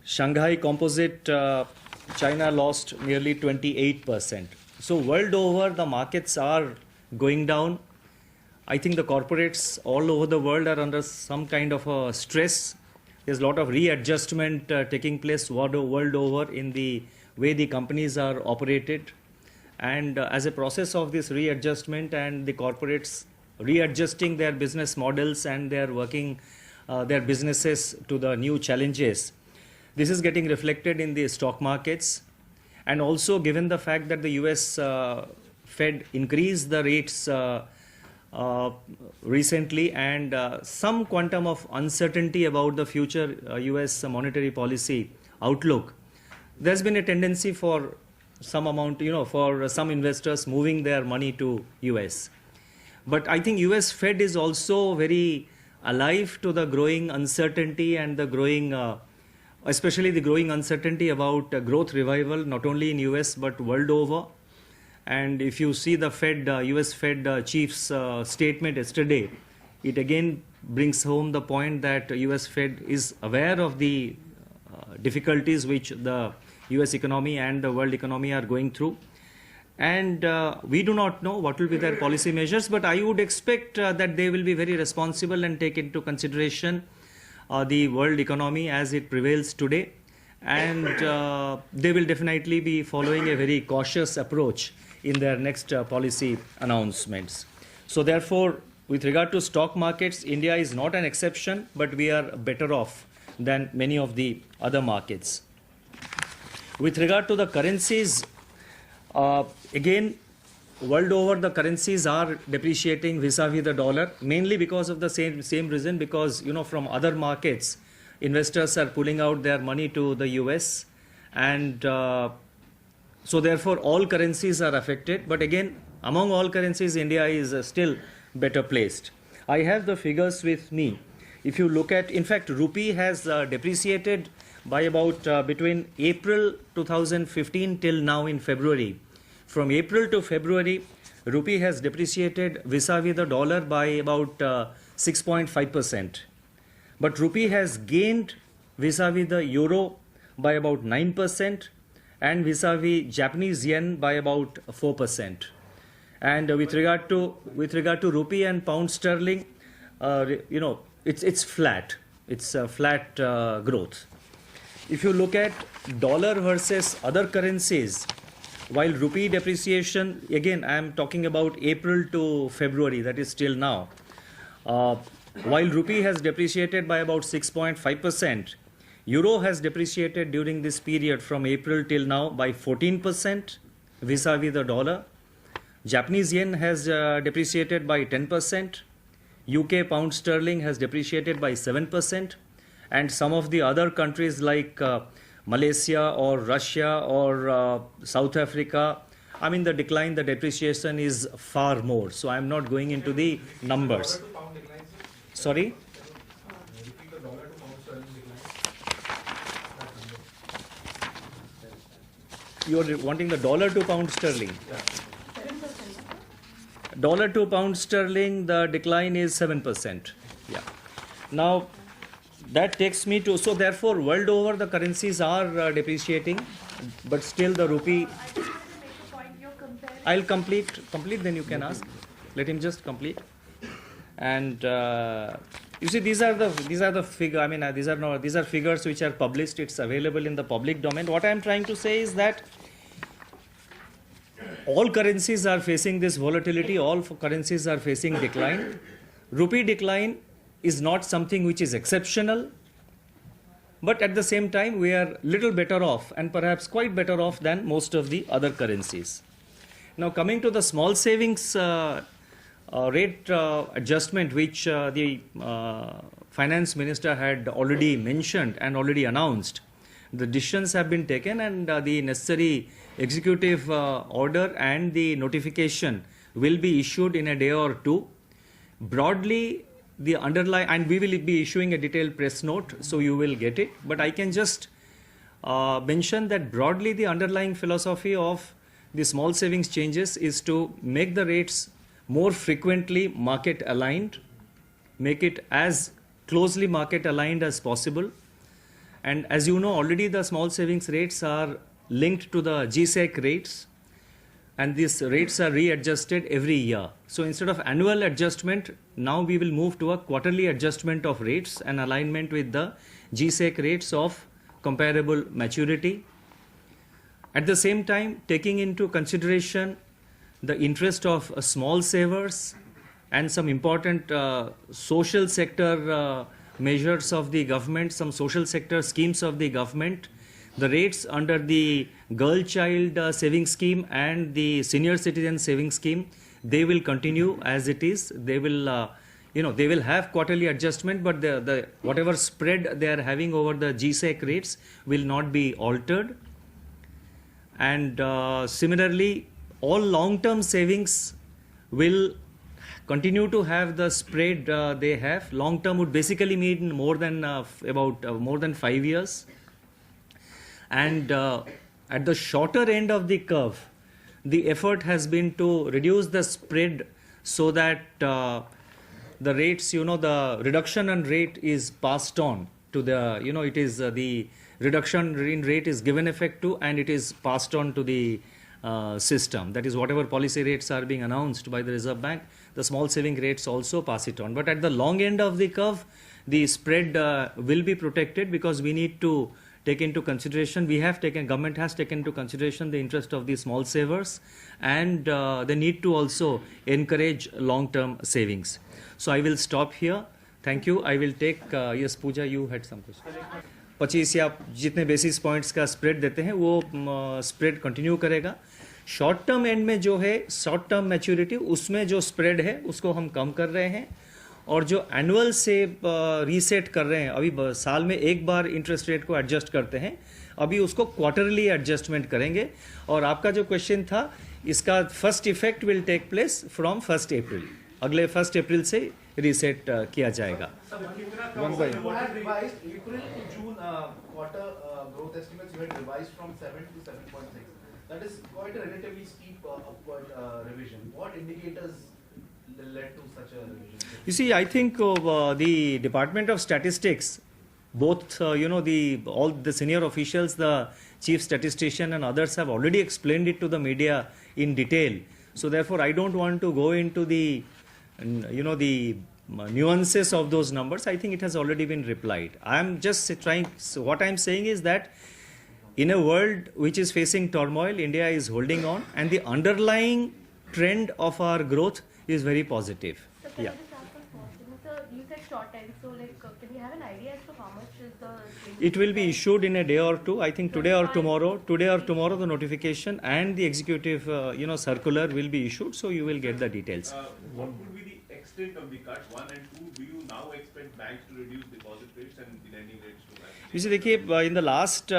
Shanghai Composite, China lost nearly 28%. So world over, the markets are going down. I think the corporates all over the world are under some kind of a stress. There's a lot of readjustment taking place world over in the way the companies are operated. And as a process of this readjustment and the corporates readjusting their business models and their working their businesses to the new challenges, this is getting reflected in the stock markets. And also given the fact that the US Fed increased the rates recently, and some quantum of uncertainty about the future US monetary policy outlook, there's been a tendency for some amount, for some investors moving their money to US. But I think US Fed is also very alive to the growing uncertainty and the growing, especially the growing uncertainty about growth revival, not only in US but world over. And if you see the Fed, US Fed chief's statement yesterday, it again brings home the point that US Fed is aware of the difficulties which the US economy and the world economy are going through. And we do not know what will be their policy measures, but I would expect that they will be very responsible and take into consideration the world economy as it prevails today. And they will definitely be following a very cautious approach in their next policy announcements. So therefore, with regard to stock markets, India is not an exception, but we are better off than many of the other markets. With regard to the currencies, again, world over the currencies are depreciating vis-a-vis the dollar, mainly because of the same reason, because from other markets, investors are pulling out their money to the US, and so therefore all currencies are affected. But again, among all currencies, India is still better placed. I have the figures with me. If you look at, in fact, rupee has depreciated by about between April 2015 till now in February. From April to February, rupee has depreciated vis-a-vis the dollar by about 6.5%. But rupee has gained vis-a-vis the euro by about 9% and vis-a-vis Japanese yen by about 4%. And with regard to rupee and pound sterling, it's flat. It's a flat growth. If you look at dollar versus other currencies, while rupee depreciation, again I am talking about April to February, that is till now, while rupee has depreciated by about 6.5%, euro has depreciated during this period from April till now by 14% vis-a-vis the dollar. Japanese yen has depreciated by 10%. UK pound sterling has depreciated by 7%. And some of the other countries like Malaysia or Russia or South Africa, I mean the depreciation is far more. So I'm not going into the numbers. Sorry? You're wanting the dollar to pound sterling? Dollar to pound sterling, the decline is 7%. Yeah. Now, that takes me to, so therefore, world over the currencies are depreciating, but still the rupee. I'll complete, then you can ask. Let him just complete. And you see, these are the figure. I mean, these are figures which are published. It's available in the public domain. What I am trying to say is that all currencies are facing this volatility. All currencies are facing decline. Rupee decline is not something which is exceptional, but at the same time we are little better off, and perhaps quite better off than most of the other currencies. Now coming to the small savings rate adjustment, which the finance minister had already mentioned and already announced, the decisions have been taken, and the necessary executive order and the notification will be issued in a day or two. Broadly, the underlying, and we will be issuing a detailed press note, so you will get it. But I can just mention that broadly the underlying philosophy of the small savings changes is to make the rates more frequently market aligned, make it as closely market aligned as possible, And as you know, already the small savings rates are linked to the GSEC rates, and these rates are readjusted every year. So instead of annual adjustment, now we will move to a quarterly adjustment of rates and alignment with the GSEC rates of comparable maturity. At the same time, taking into consideration the interest of small savers and some important social sector measures of the government, some social sector schemes of the government, the rates under the girl child saving scheme and the senior citizen saving scheme, they will continue as it is. They will they will have quarterly adjustment, but the whatever spread they are having over the GSEC rates will not be altered. And similarly, all long-term savings will continue to have the spread they have. Long-term would basically mean more than more than 5 years. And at the shorter end of the curve, the effort has been to reduce the spread so that the rates, the reduction in rate is passed on to the, it is the reduction in rate is given effect to, and it is passed on to the system. That is, whatever policy rates are being announced by the Reserve Bank, the small saving rates also pass it on. But at the long end of the curve, the spread will be protected, because we need to take into consideration, government has taken into consideration the interest of the small savers, and they need to also encourage long-term savings. So I will stop here. Thank you. I will take, yes, Pooja, you had some question. 25 या जितने basis points का spread देते हैं वो spread continue करेगा. Short term and में जो है, शॉर्ट टर्म मैच्योरिटी, उसमें जो स्प्रेड है उसको हम कम कर रहे हैं, और जो एनुअल से रीसेट कर रहे हैं, अभी साल में एक बार इंटरेस्ट रेट को एडजस्ट करते हैं, अभी उसको क्वार्टरली एडजस्टमेंट करेंगे. और आपका जो क्वेश्चन था, इसका first effect will take place from 1 April, अगले 1 अप्रैल से रीसेट किया जाएगा. Quarter growth estimates you had revised from 7 to 7.6. That is quite a relatively steep upward revision. What indicators led to such a revision? You see, I think the Department of Statistics, both all the senior officials, the chief statistician and others have already explained it to the media in detail. So therefore, I don't want to go into the the nuances of those numbers. I think it has already been replied. I am just trying. So what I am saying is that in a world which is facing turmoil, India is holding on, and the underlying trend of our growth is very positive. So can I just ask a question? So you said short end. So can we have an idea as to how much is the? It will be issued in a day or two. I think today or tomorrow. Today or tomorrow, the notification and the executive circular will be issued. So you will get the details. What would be the extent of the cut? 1 and 2. Do you now expect banks to reduce deposit rates and the lending rates to rise? You see, देखिए, in the last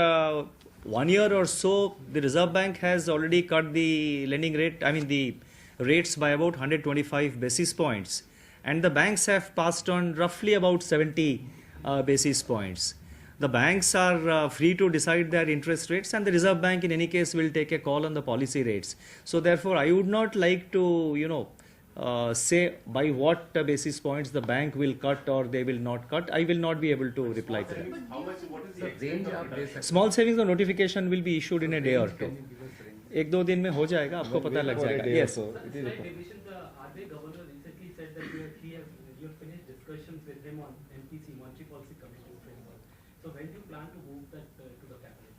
1 year or so, the Reserve Bank has already cut the lending rate, the rates by about 125 basis points. And the banks have passed on roughly about 70 basis points. The banks are free to decide their interest rates, and the Reserve Bank in any case will take a call on the policy rates. So therefore, I would not like to, say by what basis points the bank will cut or they will not cut. I will not be able to reply to that. How much? What is the extent of the Small savings, the notification will be issued in a day or two. 1-2 दिन में हो जाएगा, आपको पता लग जाएगा. Yes. RBI governor recently said that you have finished discussions with him on MPC, Monetary Policy Commission framework. So when do you plan to move that to the cabinet?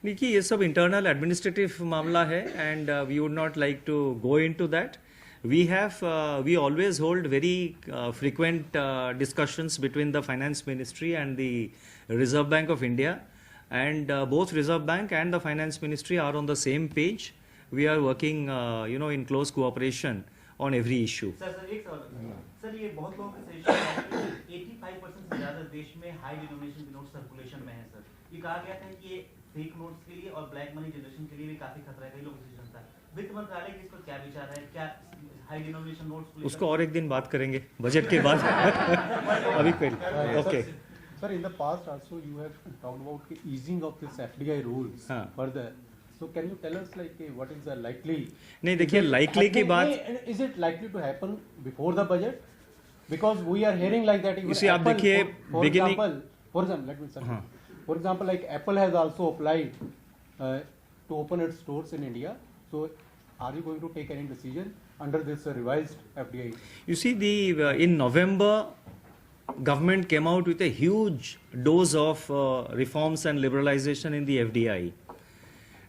देखिए, ये सब इंटरनल एडमिनिस्ट्रेटिव मामला है, and we would not like to go into that. We always hold very frequent discussions between the Finance Ministry and the Reserve Bank of India, and both Reserve Bank and the Finance Ministry are on the same page. We are working, in close cooperation on every issue. Sir ये बहुत लोगों का suggestion है कि 85% से ज़्यादा देश में हाई डिनोमिनेशन के नोट सर्कुलेशन में है सर. ये कहा गया था कि ये फेक नोट्स के लिए और ब्लैक मनी जनरेशन के लिए भी काफी खतरा है. कई लोगों का सजेशन था. वित्त मंत्रालय की इस पर क्या विचार है? क्या हाई डिनोमिनेशन नोट्स को उसको और एक दिन बात करेंगे बजट के बाद. अभी कोई okay. Sir, in the past also you have talked about the easing of this FDI rules further. So can you tell us what is the likely? नहीं, देखिए, likely की बात. Is it likely to happen before the budget? Because we are hearing like that. You see, आप देखिए, for beginning. example, let me say. For example, like Apple has also applied to open its stores in India. So, are you going to take any decision under this revised FDI? You see, in November, government came out with a huge dose of reforms and liberalization in the FDI.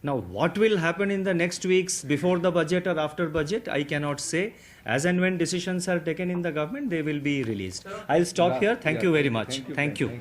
Now, what will happen in the next weeks before the budget or after budget, I cannot say. As and when decisions are taken in the government, they will be released. I'll stop here. Thank you very much. Thank you.